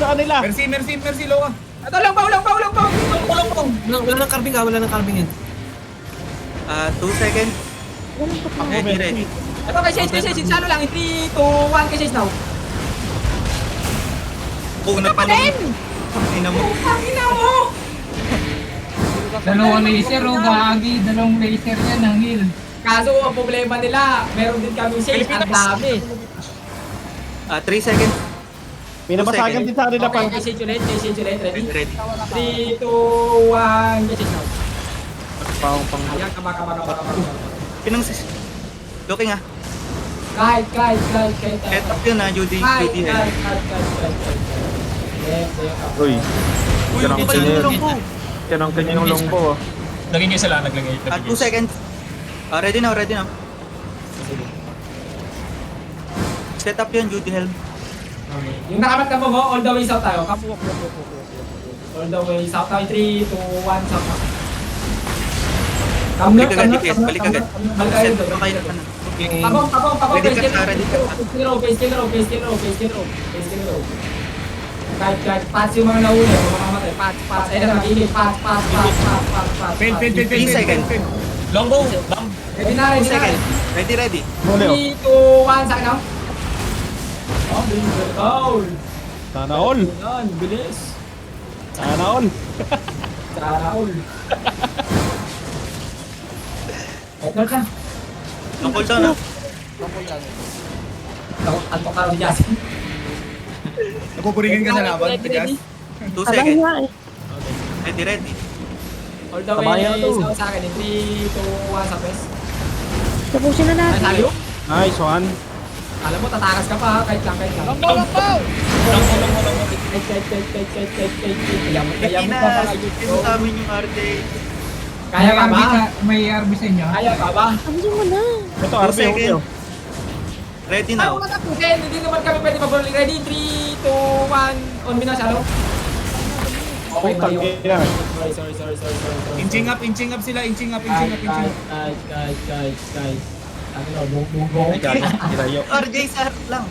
sa kanila. Mercy, low ka. Ito, lang ba? Wala nang carving ka, wala nang carving yan. 2 seconds. Ready. Ito kay Chase. Salo lang. 3, 2, 1 kay Chase now. Una pa lang. Ina mo. Ina mo! Dalawang laser o gagi, dalawang laser yan ang heal. Kaso ang problema nila, meron din kami Chase. Ang dami. 3 seconds. May nabasagan din sa kanila pa. Okay, kay Chase ulit. Ready? Ready. 3, 2, 1 kay Chase now. Pang. Ayan, kama. Pinang looking ah. Kahit. Head up yun ah, Judy. Judy head. Uy. Uy, Ganang iba kanya yung longbow. Ganang kanya yung longbow. Naging isa lang, naglagay. 2 seconds. Ready now. Set up yun, Judy helm. Yung nakamat ka mo, all the way south tayo. All the way south tayo. 3, 2, 1, south tayo. Balik agad, DPS. Balik agad. Set up Tabong. kayo na. Ready ka, Sarah, ready ka. Face kill row. Kahit pass yung mga nahuli, mga mamatay. Pass. Ayun na, mag-init. Pass. Fail. 3 seconds. Longbow. Ready na. 2 seconds. Ready. 3, 2, 1, sa akin ako. Oh, bilis. Goal. Sana all. Yan, bilis. Sana all. Raul. Ito ka. Ang cooldown ah. Antok ka si Jason. Napupurigan ka sa laban, tigas. 2 seconds. Ready. All the way sa akin. 3, 2, 1, sa press. Tapusin na Ay, natin. tayo. Nice one. Alam mo, tatakas ka pa. Kahit lang. Longbow. Kaya mo pa pala. Yung sa amin yung RJ. Kaya ka ba? May RB sa inyo. Kaya ka ba? Tapusin mo na. Ito, 2 RP. seconds. Ready Ay, now. mga tapusin. Hindi naman kami pwede mag-rolling. Ready? 3, 2, 1. On me na, Shallow. Okay, mayo. Sorry. Inching up sila, inching up. Guys. Ano, bong. Kirayo. RJ sa harap lang.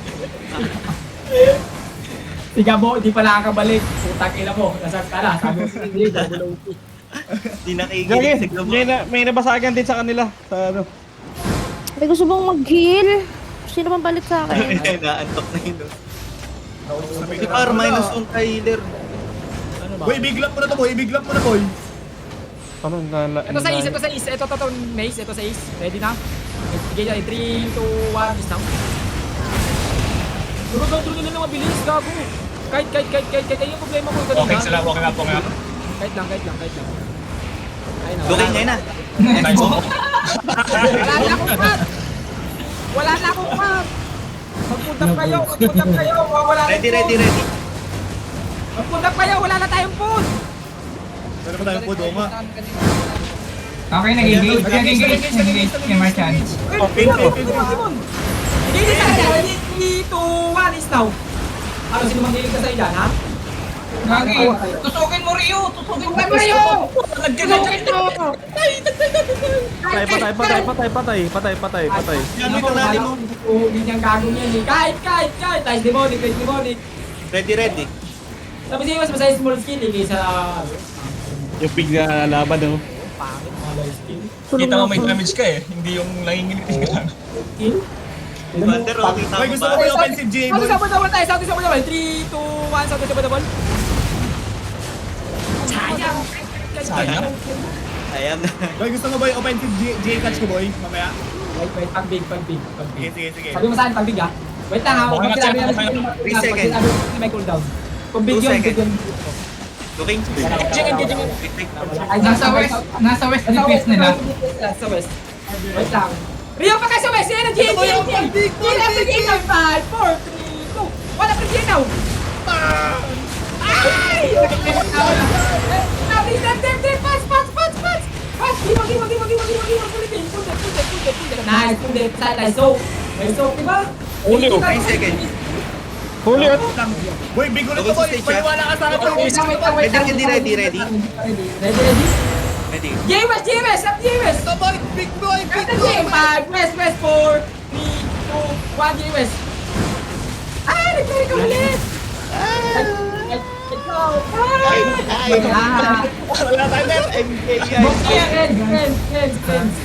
Tiga mo, hindi pala kakabalik. Putang ina mo. Nasaan ka na? Sabi mo, hindi. Di nakikinig. May nabasagan din sa kanila. Sa ano. May gusto bang mag-heal? Sino bang balik sa akin? Naantok na yun. Si Par, minus 1 ka healer. Boy, big lap mo na to, boy. Ano Ito sa is. Ito, Mace. Ito sa is. Ready na? Bigay niya. 3, 2, 1. Is now. Durog nila mabilis. Gago. Kahit. Ay, yung problema ko. Okay, sila, walking up. Kahit lang. Ayun na. Looking ngayon na. Nice. Wala na akong pad. Magpundak kayo. Wala na Ready. Magpundak kayo. Wala na tayong food. Pero pa tayo po, Doma. Okay, nag-engage yung merchant. Hindi sa kanya. 3, 2, 1 is now. Ano, sino magdilig ka sa ilan, ha? Gagi, tusukin mo Rio! Patay. Yan, ito natin mo. Hindi niyang gagong yan, eh. Kahit. Tayo demonic. Ready. Sabi siya, mas masaya small skill, eh, kaysa... Yung big na laban, oh. Pangit, mga low skill. Kita mo may damage ka eh. Hindi yung nanginginig ka lang. Skill? Commander, okay tama Boy, gusto ba? ko yung offensive GA, boy. South double tayo. 3, 2, 1, South double. Sayang. Ayan. Boy, gusto mo ba yung offensive GA catch ko, boy? Mamaya. Wait, pag big. Sige. Sabi mo saan, pag big, ha? Wait lang, ha? Okay, Pag sinabi okay. namin, 3 seconds. may cooldown. Kung big 2 yun, seconds. Looking. Ay, Nasa west DPS nila. Sa west. Wait lang. Rio pa kayo sa west! Yan ang GA! GA! 5, 4, 3, 2! Wala pa GA now! Ay! Pass! Give! Nice! Nice! So, diba? Huli, oh. 3 seconds. Huli, oh. Boy, big ulit to, boy. Paniwala ka sa akin, boy. Ready. Ready? Ready. JWS! Up JWS! Ito, boy. Big boy. Captain J! 5, West, 4, 3, 2, 1, JWS! Ah! Nagpari ka ulit! Ay, Wala tayo na. MK yan. Friends.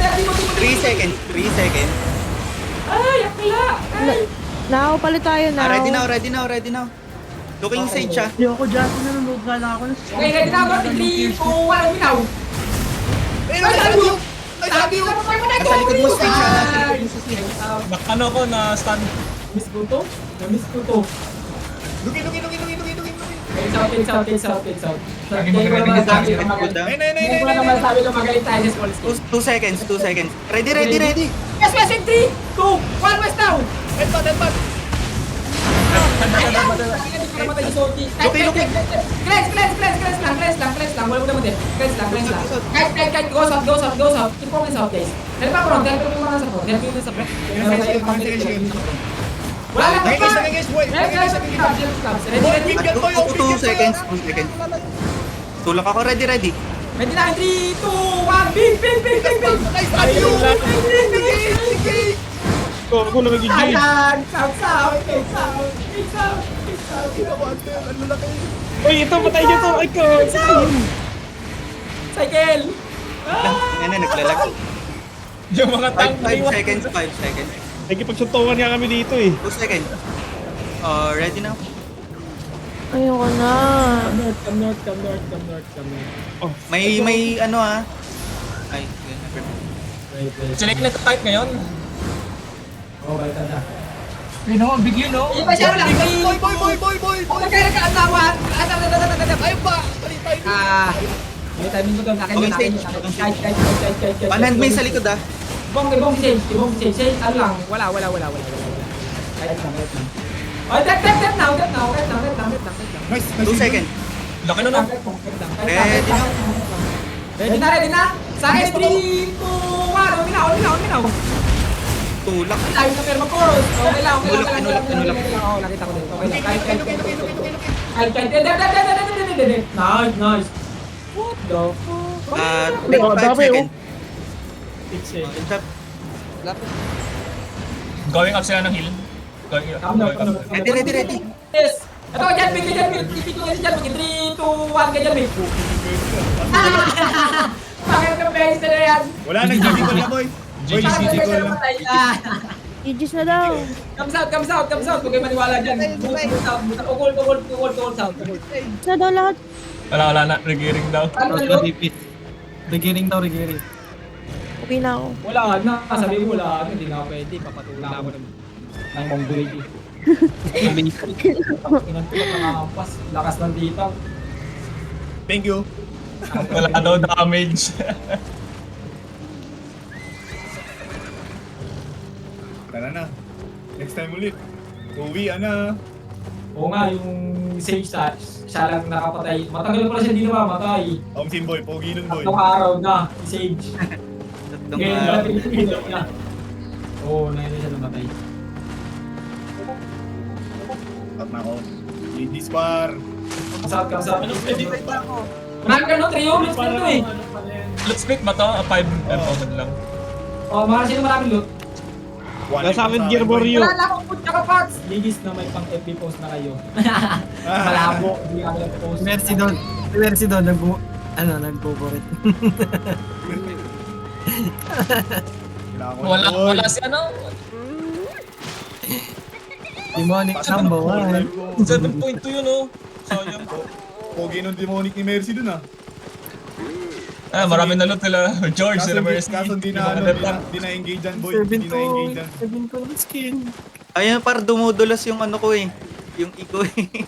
Dali. 3 seconds. 3 seconds. Ay, akla. Ay. Now, palit tayo now. Ready now. Looking sage siya. Hindi ako dyan, nanonood nga lang ako. Okay, ready na ako. 3, 2, 1, binaw. Ay, sabi mo. Nasa likod mo stage siya. Nasa likod mo sa stage. Ano ko na stun. Miss ko to. Na-miss ko to. Lugi. Face out. Lagi magaling Hindi ko naman sa sabi akin. na magaling. Nay. Hindi ko naman sabi na magaling tayo sa small scale. 2 seconds. Ready. Yes, in 3, 2, 1, West now! Headbutt. Hindi ko namatay yung Soji. Luki. Cleanse lang. Wala mo naman din. Cleanse lang. Kahit, go south. Keep going south, guys. Help ako ron, help ko mga sa front. Help ko yung sa front. Wala lang Nagigis, pa! nagigis, boy. Ready. 2 seconds. Tulak ako. Ready. Ready na, 3, 2, 1, big! Ako na magiging. Ayan! South! Uy, ito, patay niyo to. Ay, ko. Cycle! Naglalag. Yung mga tank 5 seconds. Nagkipagsuntungan nga kami dito eh. 2 seconds. Ready now. Ayoko na. Come north. May ano Ay, Wait. Select na type ngayon. Oh, balik na. Pino, big yun, no? Iba siya lang. Boy. Kaya nag-aasawa. Ayun pa. May timing ko doon. Akin yun. Kahit. Panhand mo yung sa likod Ibong change. Ano lang. Wala. Kahit lang. Oh, tap now. Nice. 2 seconds. Laki na no. Ready na. Ready na. Sa akin, 3, 2, 1. Uminaw. Tulak. Tayo sa perma course. Okay lang. Tinulak. Oo, nakita ko din. Okay lang. Kahit. Nice. What the fuck? Take 5 dami, seconds. Going up sila ng hill. Calm down. Ready. Yes. Ito, dyan, Mick. Ipito ka dyan, Mick. 3, 2, 1, ganyan, Mick. Bakit ka base na yan? Wala nang GG call na boy. GG call na. Aegis na daw. Comes out. Huwag kayo maniwala dyan. Tukol south. Aegis na daw lahat. Wala na. Regearing daw. Regearing daw. Okay na ako. Wala na. Sabi mo wala na. Hindi na ako pwede. Papatula ako ng Mongolian. Inantulak na kakampas. Lakas ng dita. Thank you. Wala daw damage. Tara na. Next time ulit. Uwi, Oo nga, yung Sage siya lang nakapatay. Matagal pala siya hindi namamatay. Omsin boy, pogi nun boy. Tatlong araw na, si Sage. Tatlong Ngayon araw. na pinipinap niya. Oo, na siya namatay. At na ako. Ladies bar. Comes out. Marami ka no, trio, let's go to eh. Let's split ba to? 5 moment lang. Oh, mahal sila maraming loot. Nasa akin, Gear Warrior. Wala na akong put tsaka pots. Ladies na may pang FB post na kayo. Malabo, hindi kami nag-post. Mercy doon, nagpo-porit. Wala si ano? Demonic number 1. 7.2 yun oh. Sayang. Pogi nung demonic ni Mercy dun Marami na loot nila. George, Kaso sila Mercy. di na-engage dyan boy. 7 Di na-engage dyan. ko na skin. Ayun, par dumudulas yung ano ko eh. Yung iko eh.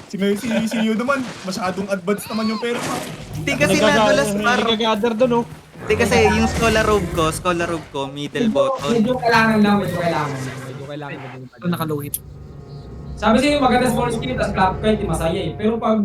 Si Mercy, si Yu naman, masyadong advanced naman yung pera. Hindi kasi nadulas par. Nag-gather doon oh. Hindi kasi yung scholar robe ko, middle button. Medyo kailangan lang. Ito nakaluhit. Sabi sa'yo, maganda small skin, tapos clap kahit di masaya eh. Pero pag